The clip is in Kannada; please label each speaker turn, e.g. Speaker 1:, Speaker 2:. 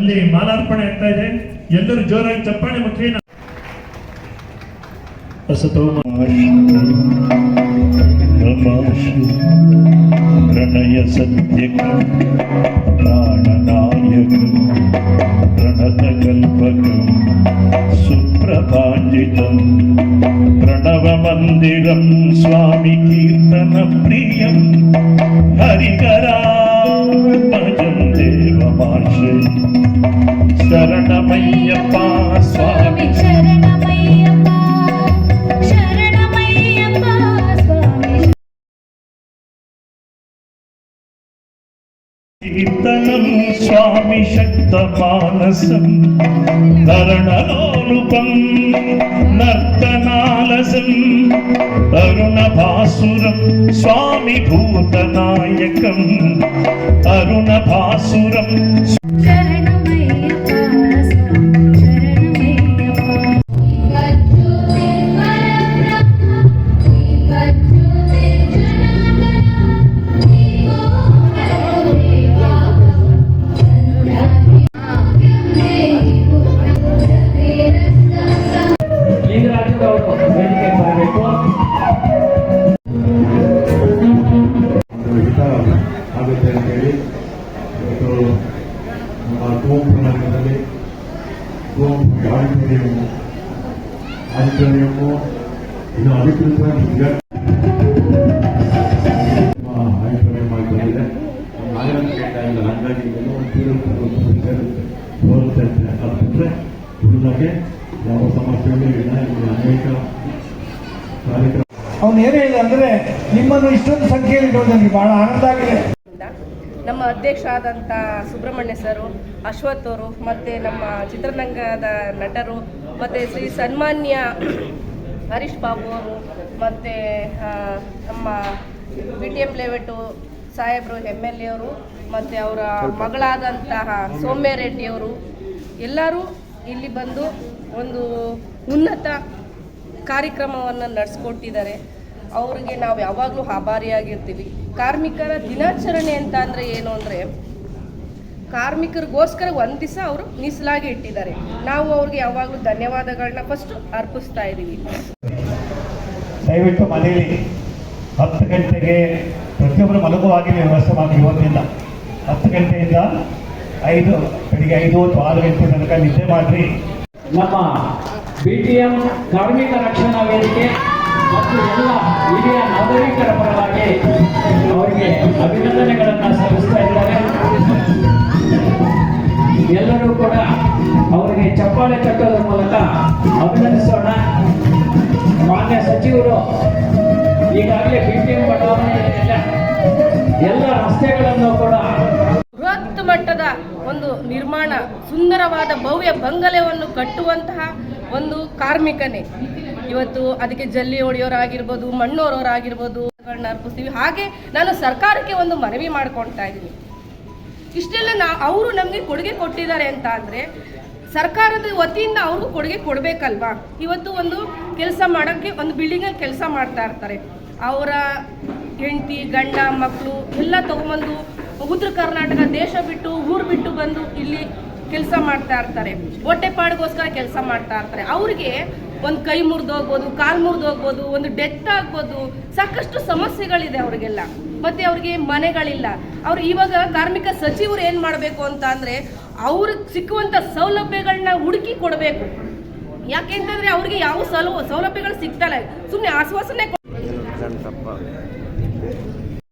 Speaker 1: ಅಲ್ಲಿ ಮಾಲಾರ್ಪಣೆ ಆಗ್ತಾ ಇದೆ. ಎಲ್ಲರೂ ಜೋರಾಗಿ ಚಪ್ಪಾಳೆ ಮುಖೇನ ಪ್ರಣಯ ಸತ್ಯ ಪ್ರಾಣನಾಯಕ ಪ್ರಣತ ಕಲ್ಪಕ ಸುಪ್ರಭಾಂಜಿತಂ ಪ್ರಣವ ಮಂದಿರಂ ಸ್ವಾಮಿ ಕೀರ್ತನ ಪ್ರಿಯಂ ಹರಿಕರಾ ಭಜಂ ದೇವಮಾಶ್ರಯ ಶರಣಮಯ್ಯಪ್ಪ ಸ್ವಾಮಿ
Speaker 2: ಶರಣಮಯ್ಯಪ್ಪ ಶರಣಮಯ್ಯಪ್ಪ ಸ್ವಾಮಿ
Speaker 1: ಕೀರ್ತನಂ ಸ್ವಾಮಿ ಶಕ್ತಮಾನಸಂ ಕರ್ಣಲೋಲುಪಂ ನರ್ತನಾಲಸಂ ಅರುಣಭಾಸುರಂ ಸ್ವಾಮಿ ಭೂತನಾಯಕಂ ಅರುಣಭಾಸುರಂ
Speaker 3: ಆಗುತ್ತೆ ಅಂತೇಳಿ ಇವತ್ತು ನಮ್ಮ ಕುವೆಂಪು ನಗರದಲ್ಲಿ ಕುವೆಂಪು ಆಡಿಟೋರಿಯಮ್ಮು ಇನ್ನು ಅಧಿಕೃತವಾಗಿ ಆಡಿಟೋರಿಯಂ ಆಗಿ ಬಂದಿದೆ. ನಮ್ಮ ನಾಗರಾಜ್ ಕೇಳ್ತಾ ಇಲ್ಲ, ಹಂಗಾಗಿ ಹೋಗುತ್ತೆ ಅದು ಬಿಟ್ಟರೆ ಹುಡುಗಕ್ಕೆ ಯಾವ ಸಮಸ್ಯೆಗಳು ಇಲ್ಲ. ಇಲ್ಲಿ ಅನೇಕ ಕಾರ್ಯಕ್ರಮ
Speaker 4: ಅವನು ಏನು ಹೇಳಿದೆ ಅಂದರೆ ನಿಮ್ಮನ್ನು ಇಷ್ಟೊಂದು ಸಂಖ್ಯೆಯಲ್ಲಿ ನನಗೆ ಬಹಳ ಆನಂದ ಆಗಿದೆ.
Speaker 5: ನಮ್ಮ ಅಧ್ಯಕ್ಷರಾದಂಥ ಸುಬ್ರಹ್ಮಣ್ಯ ಸರು, ಅಶ್ವಥ್ ಅವರು, ಮತ್ತು ನಮ್ಮ ಚಿತ್ರರಂಗದ ನಟರು, ಮತ್ತು ಶ್ರೀ ಸನ್ಮಾನ್ಯ ಹರೀಶ್ ಬಾಬು ಅವರು, ಮತ್ತು ನಮ್ಮ BTM ಲೇಔಟು ಸಾಹೇಬರು MLA ಅವರು, ಮತ್ತು ಅವರ ಮಗಳಾದಂತಹ ಸೌಮ್ಯ ರೆಡ್ಡಿಯವರು ಎಲ್ಲರೂ ಇಲ್ಲಿ ಬಂದು ಒಂದು ಉನ್ನತ ಕಾರ್ಯಕ್ರಮವನ್ನು ನಡೆಸ್ಕೊಟ್ಟಿದ್ದಾರೆ. ಅವರಿಗೆ ನಾವು ಯಾವಾಗಲೂ ಆಭಾರಿಯಾಗಿರ್ತೀವಿ. ಕಾರ್ಮಿಕರ ದಿನಾಚರಣೆ ಅಂತ ಅಂದರೆ ಏನು ಅಂದರೆ, ಕಾರ್ಮಿಕರಿಗೋಸ್ಕರ ಒಂದು ದಿವಸ ಅವರು ಮೀಸಲಾಗಿ ಇಟ್ಟಿದ್ದಾರೆ. ನಾವು ಅವ್ರಿಗೆ ಯಾವಾಗಲೂ ಧನ್ಯವಾದಗಳನ್ನ ಫಸ್ಟು ಅರ್ಪಿಸ್ತಾ ಇದ್ದೀವಿ.
Speaker 4: ದಯವಿಟ್ಟು ಮನೆಯಲ್ಲಿ 10 ಗಂಟೆಗೆ ಪ್ರತಿಯೊಬ್ಬರು ಮಲಗುವಾಗಿ ವ್ಯವಸ್ಥೆ ಮಾಡಿ. ಇವತ್ತಿಂದ 10 ಗಂಟೆಯಿಂದ ಬೆಳಿಗ್ಗೆ 5 ಅಥವಾ 6 ಗಂಟೆ ತನಕ ನಿದ್ದೆ ಮಾಡಿರಿ.
Speaker 6: ನಮ್ಮ BTM ಕಾರ್ಮಿಕ ರಕ್ಷಣಾ ವೇದಿಕೆ ಮತ್ತು ಎಲ್ಲ ಹಿರಿಯ ನಾಗರಿಕರ ಪರವಾಗಿ ಅವರಿಗೆ ಅಭಿನಂದನೆಗಳನ್ನು ಸಲ್ಲಿಸ್ತಾ ಇದ್ದಾರೆ. ಎಲ್ಲರೂ ಕೂಡ ಅವರಿಗೆ ಚಪ್ಪಾಳೆ ತಟ್ಟೋದ್ರ ಮೂಲಕ ಅಭಿನಂದಿಸೋಣ. ಮಾನ್ಯ ಸಚಿವರು ಈಗಾಗಲೇ BTM ಬಡಾವಣೆಯಲ್ಲ ಎಲ್ಲ ರಸ್ತೆಗಳನ್ನು ಕೂಡ
Speaker 5: ಬೃಹತ್ ಮಟ್ಟದ ಒಂದು ನಿರ್ಮಾಣ, ಸುಂದರವಾದ ಭವ್ಯ ಬಂಗಲೆಯನ್ನು ಕಟ್ಟುವಂತಹ ಒಂದು ಕಾರ್ಮಿಕನೇ ಇವತ್ತು. ಅದಕ್ಕೆ ಜಲ್ಲಿ ಹೊಡೆಯೋರಾಗಿರ್ಬೋದು, ಮಣ್ಣೋರೋರಾಗಿರ್ಬೋದು ಅರ್ಪಿಸ್ತೀವಿ. ಹಾಗೆ ನಾನು ಸರ್ಕಾರಕ್ಕೆ ಒಂದು ಮನವಿ ಮಾಡ್ಕೊಳ್ತಾ ಇದ್ದೀನಿ. ಇಷ್ಟೆಲ್ಲ ಅವರು ನಮಗೆ ಕೊಡುಗೆ ಕೊಟ್ಟಿದ್ದಾರೆ ಅಂತ ಅಂದರೆ ಸರ್ಕಾರದ ವತಿಯಿಂದ ಅವರು ಕೊಡುಗೆ ಕೊಡಬೇಕಲ್ವಾ. ಇವತ್ತು ಒಂದು ಕೆಲಸ ಮಾಡೋಕ್ಕೆ ಒಂದು ಬಿಲ್ಡಿಂಗಲ್ಲಿ ಕೆಲಸ ಮಾಡ್ತಾ ಇರ್ತಾರೆ. ಅವರ ಹೆಂಡತಿ, ಗಂಡ, ಮಕ್ಕಳು ಎಲ್ಲ ತೊಗೊಂಬಂದು ಉತ್ತರ ಕರ್ನಾಟಕ ದೇಶ ಬಿಟ್ಟು ಊರು ಬಿಟ್ಟು ಬಂದು ಇಲ್ಲಿ ಕೆಲಸ ಮಾಡ್ತಾ ಇರ್ತಾರೆ. ಹೊಟ್ಟೆಪಾಡಿಗೋಸ್ಕರ ಕೆಲಸ ಮಾಡ್ತಾ ಇರ್ತಾರೆ. ಅವ್ರಿಗೆ ಒಂದು ಕೈ ಮುರಿದೋಗ್ಬೋದು, ಕಾಲು ಮುರಿದೋಗ್ಬೋದು, ಒಂದು ಡೆತ್ ಆಗ್ಬೋದು, ಸಾಕಷ್ಟು ಸಮಸ್ಯೆಗಳಿದೆ ಅವರಿಗೆಲ್ಲ. ಮತ್ತು ಅವ್ರಿಗೆ ಮನೆಗಳಿಲ್ಲ. ಅವ್ರು ಇವಾಗ ಕಾರ್ಮಿಕ ಸಚಿವರು ಏನು ಮಾಡಬೇಕು ಅಂತ ಅಂದರೆ ಅವ್ರಿಗೆ ಸಿಕ್ಕುವಂಥ ಸೌಲಭ್ಯಗಳನ್ನ ಹುಡುಕಿ ಕೊಡಬೇಕು. ಯಾಕೆಂತಂದರೆ ಅವ್ರಿಗೆ ಯಾವ ಸೌಲಭ್ಯಗಳು ಸಿಗ್ತಲ್ಲ, ಸುಮ್ಮನೆ ಆಶ್ವಾಸನೆ